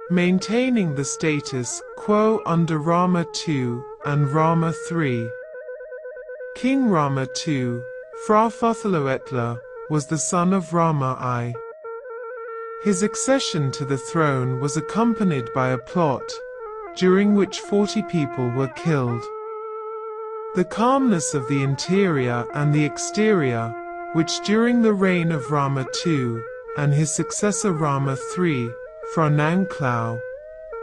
maintaining the status quo under Rama II and Rama III. King Rama II, Phra Phuthalohethla, was the son of Rama I. His accession to the throne was accompanied by a plot, during which 40 people were killed. The calmness of the interior and the exterior, which during the reign of Rama II and his successor Rama III, Phra Nang Klau,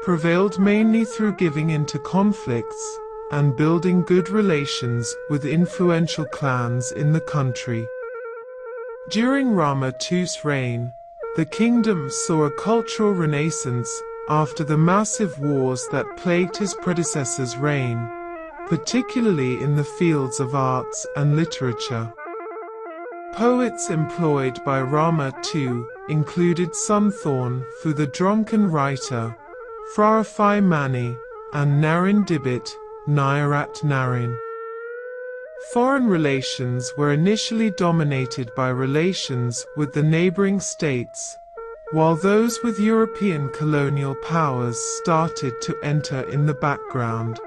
prevailed mainly through giving in to conflicts and building good relations with influential clans in the country. During Rama II's reign, the kingdom saw a cultural renaissance after the massive wars that plagued his predecessor's reign, particularly in the fields of arts and literature. Poets employed by Rama II included Sunthorn Fu the drunken writer, Phrafai Mani, and Narin Dibit, Nairat Narin. Foreign relations were initially dominated by relations with the neighboring states, while those with European colonial powers started to enter in the background.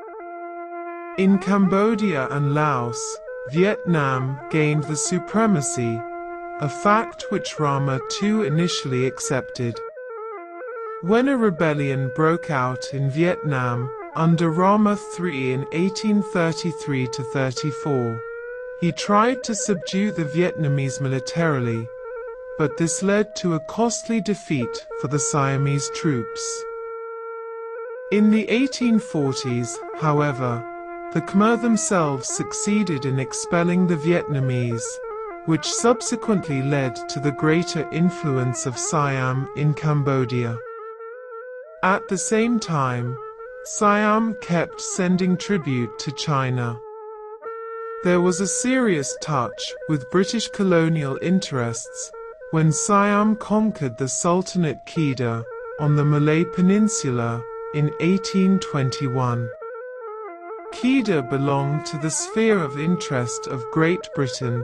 In Cambodia and Laos, Vietnam gained the supremacy, a fact which Rama II initially accepted. When a rebellion broke out in Vietnam under Rama III in 1833–34, he tried to subdue the Vietnamese militarily, but this led to a costly defeat for the Siamese troops. In the 1840s, however, the Khmer themselves succeeded in expelling the Vietnamese, which subsequently led to the greater influence of Siam in Cambodia. At the same time, Siam kept sending tribute to China. There was a serious touch with British colonial interests when Siam conquered the Sultanate Kedah on the Malay Peninsula in 1821. Kedah belonged to the sphere of interest of Great Britain.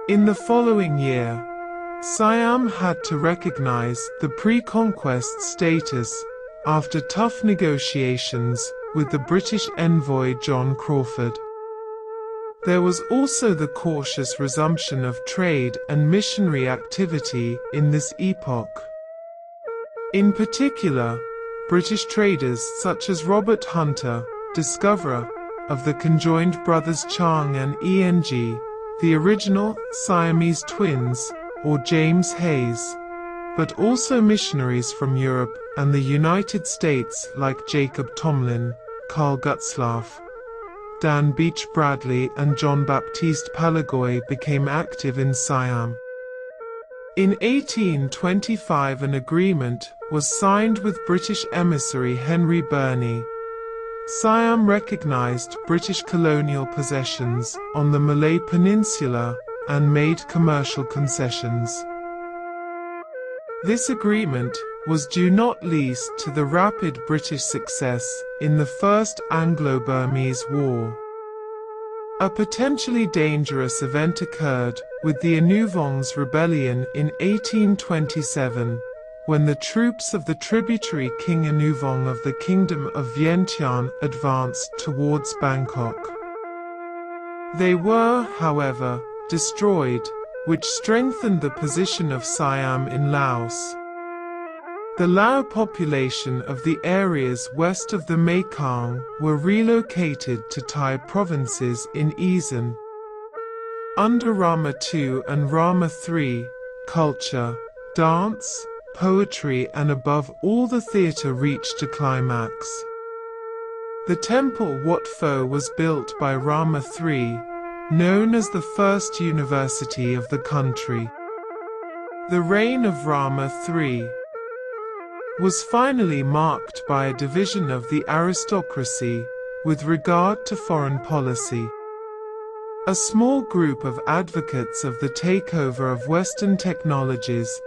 In the following year, Siam had to recognize the pre-conquest status after tough negotiations with the British envoy John Crawford. There was also the cautious resumption of trade and missionary activity in this epoch. In particular, British traders such as Robert Hunter, discoverer of the conjoined brothers Chang and Eng, the original Siamese twins, or James Hayes, but also missionaries from Europe and the United States like Jacob Tomlin, Carl Gutzlaff, Dan Beach Bradley and John Baptiste Palagoy became active in Siam. In 1825 an agreement was signed with British emissary Henry Burney. Siam recognized British colonial possessions on the Malay Peninsula and made commercial concessions. This agreement was due not least to the rapid British success in the First Anglo-Burmese War. A potentially dangerous event occurred with the Anuvong's rebellion in 1827, when the troops of the tributary King Anuvong of the Kingdom of Vientiane advanced towards Bangkok. They were, however, destroyed, which strengthened the position of Siam in Laos. The Lao population of the areas west of the Mekong were relocated to Thai provinces in ASEAN. Under Rama II and Rama III, culture, dance, poetry and above all the theatre reached a climax. The temple Wat Pho was built by Rama III, known as the first university of the country. The reign of Rama III was finally marked by a division of the aristocracy with regard to foreign policy. A small group of advocates of the takeover of Western technologies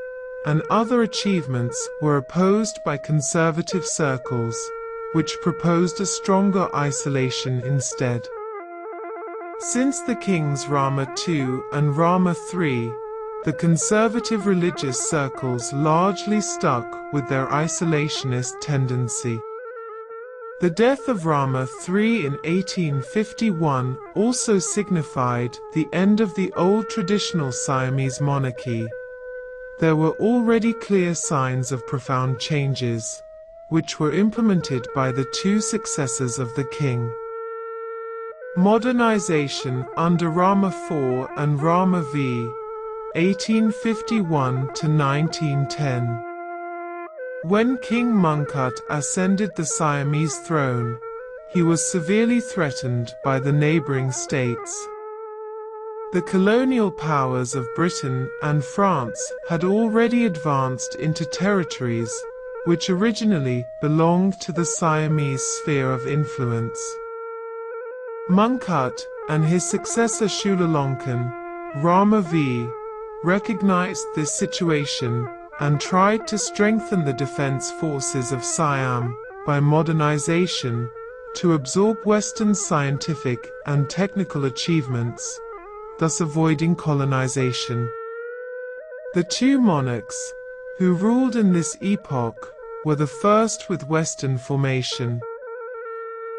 and other achievements were opposed by conservative circles, which proposed a stronger isolation instead. Since the kings Rama II and Rama III the conservative religious circles largely stuck with their isolationist tendency. The death of Rama III in 1851 also signified the end of the old traditional Siamese monarchy. There were already clear signs of profound changes, which were implemented by the two successors of the king. Modernization under Rama IV and Rama V, 1851 to 1910. When King Mongkut ascended the Siamese throne, he was severely threatened by the neighboring states. The colonial powers of Britain and France had already advanced into territories which originally belonged to the Siamese sphere of influence. Mongkut and his successor Chulalongkorn, Rama V, recognized this situation and tried to strengthen the defense forces of Siam by modernization to absorb Western scientific and technical achievements, thus avoiding colonization. The two monarchs who ruled in this epoch were the first with Western formation.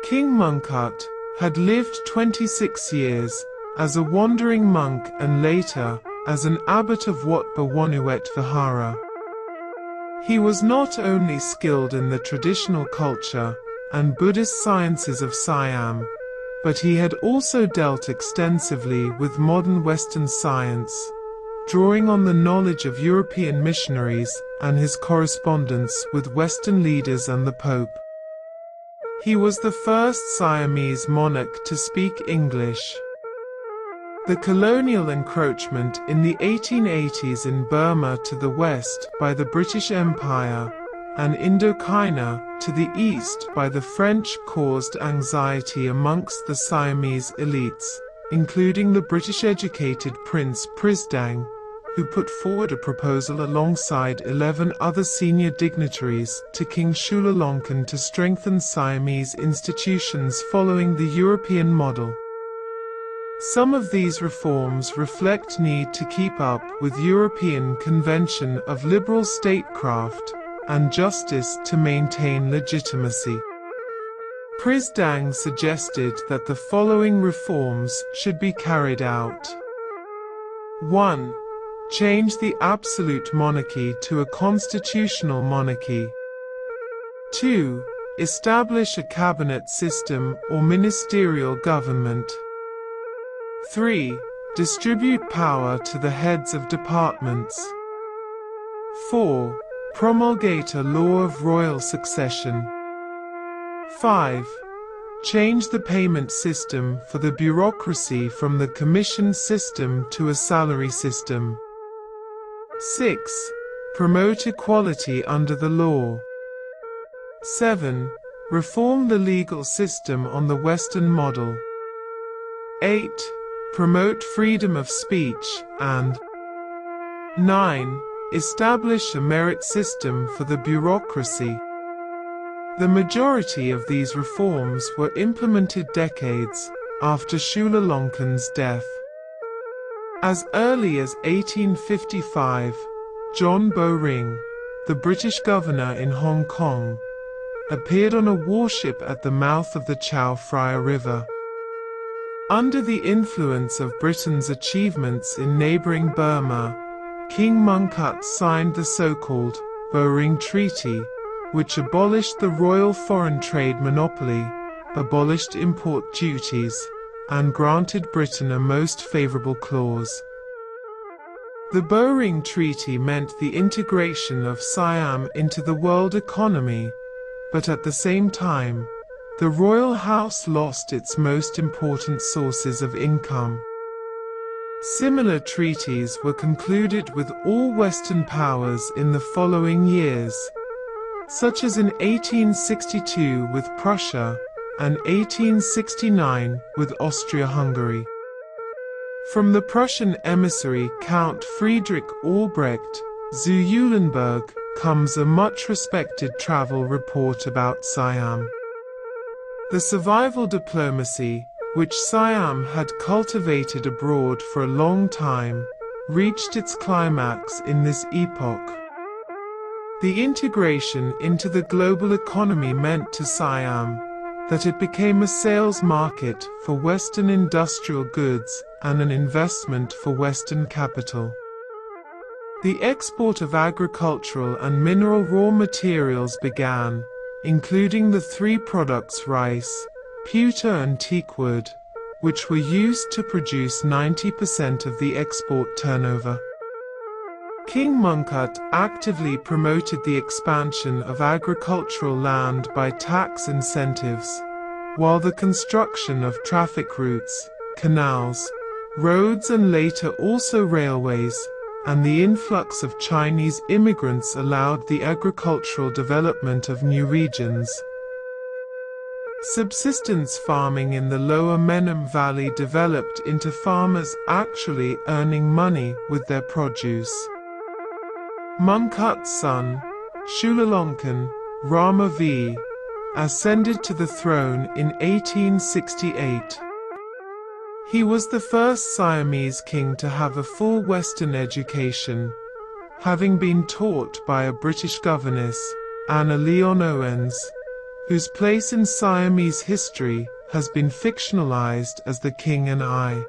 King Mongkut had lived 26 years as a wandering monk and later as an abbot of Wat Bawanuet Vihara. He was not only skilled in the traditional culture and Buddhist sciences of Siam, but he had also dealt extensively with modern Western science, drawing on the knowledge of European missionaries and his correspondence with Western leaders and the Pope. He was the first Siamese monarch to speak English. The colonial encroachment in the 1880s in Burma to the west by the British Empire and Indochina to the east by the French caused anxiety amongst the Siamese elites, including the British-educated Prince Prisdang, who put forward a proposal alongside 11 other senior dignitaries to King Chulalongkorn to strengthen Siamese institutions following the European model. Some of these reforms reflect need to keep up with European Convention of Liberal Statecraft and justice to maintain legitimacy. Prisdang suggested that the following reforms should be carried out. 1. Change the absolute monarchy to a constitutional monarchy. 2. Establish a cabinet system or ministerial government. 3. Distribute power to the heads of departments. 4. Promulgate a law of royal succession. 5. Change the payment system for the bureaucracy from the commission system to a salary system. 6. Promote equality under the law. 7. Reform the legal system on the Western model. 8. Promote freedom of speech, and 9. Establish a merit system for the bureaucracy. The majority of these reforms were implemented decades after Chulalongkorn's death. As early as 1855, John Bowring, the British governor in Hong Kong, appeared on a warship at the mouth of the Chao Phraya River. Under the influence of Britain's achievements in neighboring Burma, King Mongkut signed the so-called Bowring Treaty, which abolished the royal foreign trade monopoly, abolished import duties, and granted Britain a most favourable clause. The Bowring Treaty meant the integration of Siam into the world economy, but at the same time, the royal house lost its most important sources of income. Similar treaties were concluded with all Western powers in the following years, such as in 1862 with Prussia and 1869 with Austria-Hungary. From the Prussian emissary Count Friedrich Albrecht zu Eulenburg comes a much-respected travel report about Siam. The survival diplomacy, which Siam had cultivated abroad for a long time, reached its climax in this epoch. The integration into the global economy meant to Siam that it became a sales market for Western industrial goods and an investment for Western capital. The export of agricultural and mineral raw materials began, including the three products rice, pewter and teakwood, which were used to produce 90% of the export turnover. King Mongkut actively promoted the expansion of agricultural land by tax incentives, while the construction of traffic routes, canals, roads and later also railways, and the influx of Chinese immigrants allowed the agricultural development of new regions. Subsistence farming in the lower Menem Valley developed into farmers actually earning money with their produce. Mongkut's son, Chulalongkorn, Rama V, ascended to the throne in 1868. He was the first Siamese king to have a full Western education, having been taught by a British governess, Anna Leon Owens, whose place in Siamese history has been fictionalized as the King and I.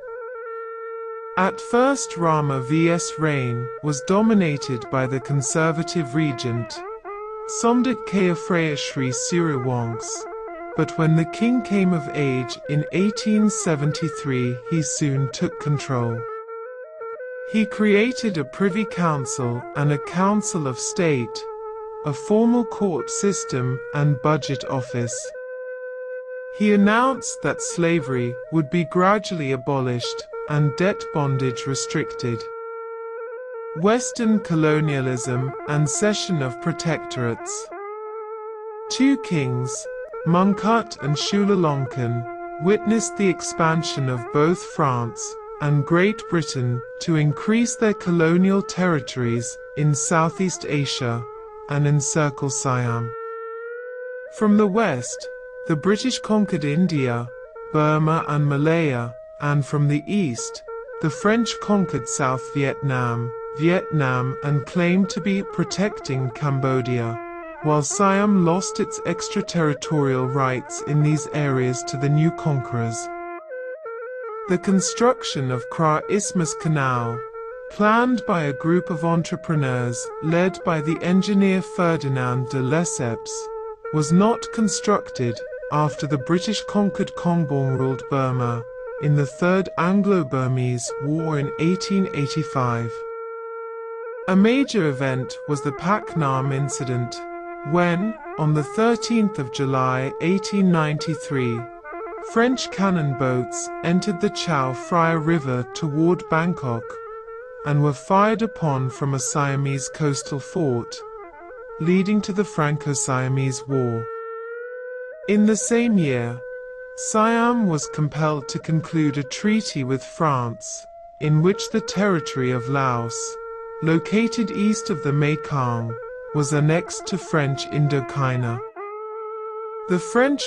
At first Rama V's reign was dominated by the conservative regent, Somdet Kayafraya Sri Suriwongse, but when the king came of age in 1873 he soon took control. He created a privy council and a council of state, a formal court system and budget office. He announced that slavery would be gradually abolished and debt bondage restricted. Western colonialism and cession of protectorates. Two kings, Mongkut and Chulalongkorn, witnessed the expansion of both France and Great Britain to increase their colonial territories in Southeast Asia and encircle Siam. From the west, the British conquered India, Burma and Malaya, and from the east, the French conquered South Vietnam, and claimed to be protecting Cambodia, while Siam lost its extraterritorial rights in these areas to the new conquerors. The construction of Kra Isthmus Canal, planned by a group of entrepreneurs led by the engineer Ferdinand de Lesseps, was not constructed after the British conquered Kongbong ruled Burma in the Third Anglo-Burmese War in 1885. A major event was the Pak Nam incident, when, on the 13th of July 1893, French cannon boats entered the Chao Phraya River toward Bangkok, and were fired upon from a Siamese coastal fort, leading to the Franco-Siamese War. In the same year, Siam was compelled to conclude a treaty with France, in which the territory of Laos, located east of the Mekong, was annexed to French Indochina. The French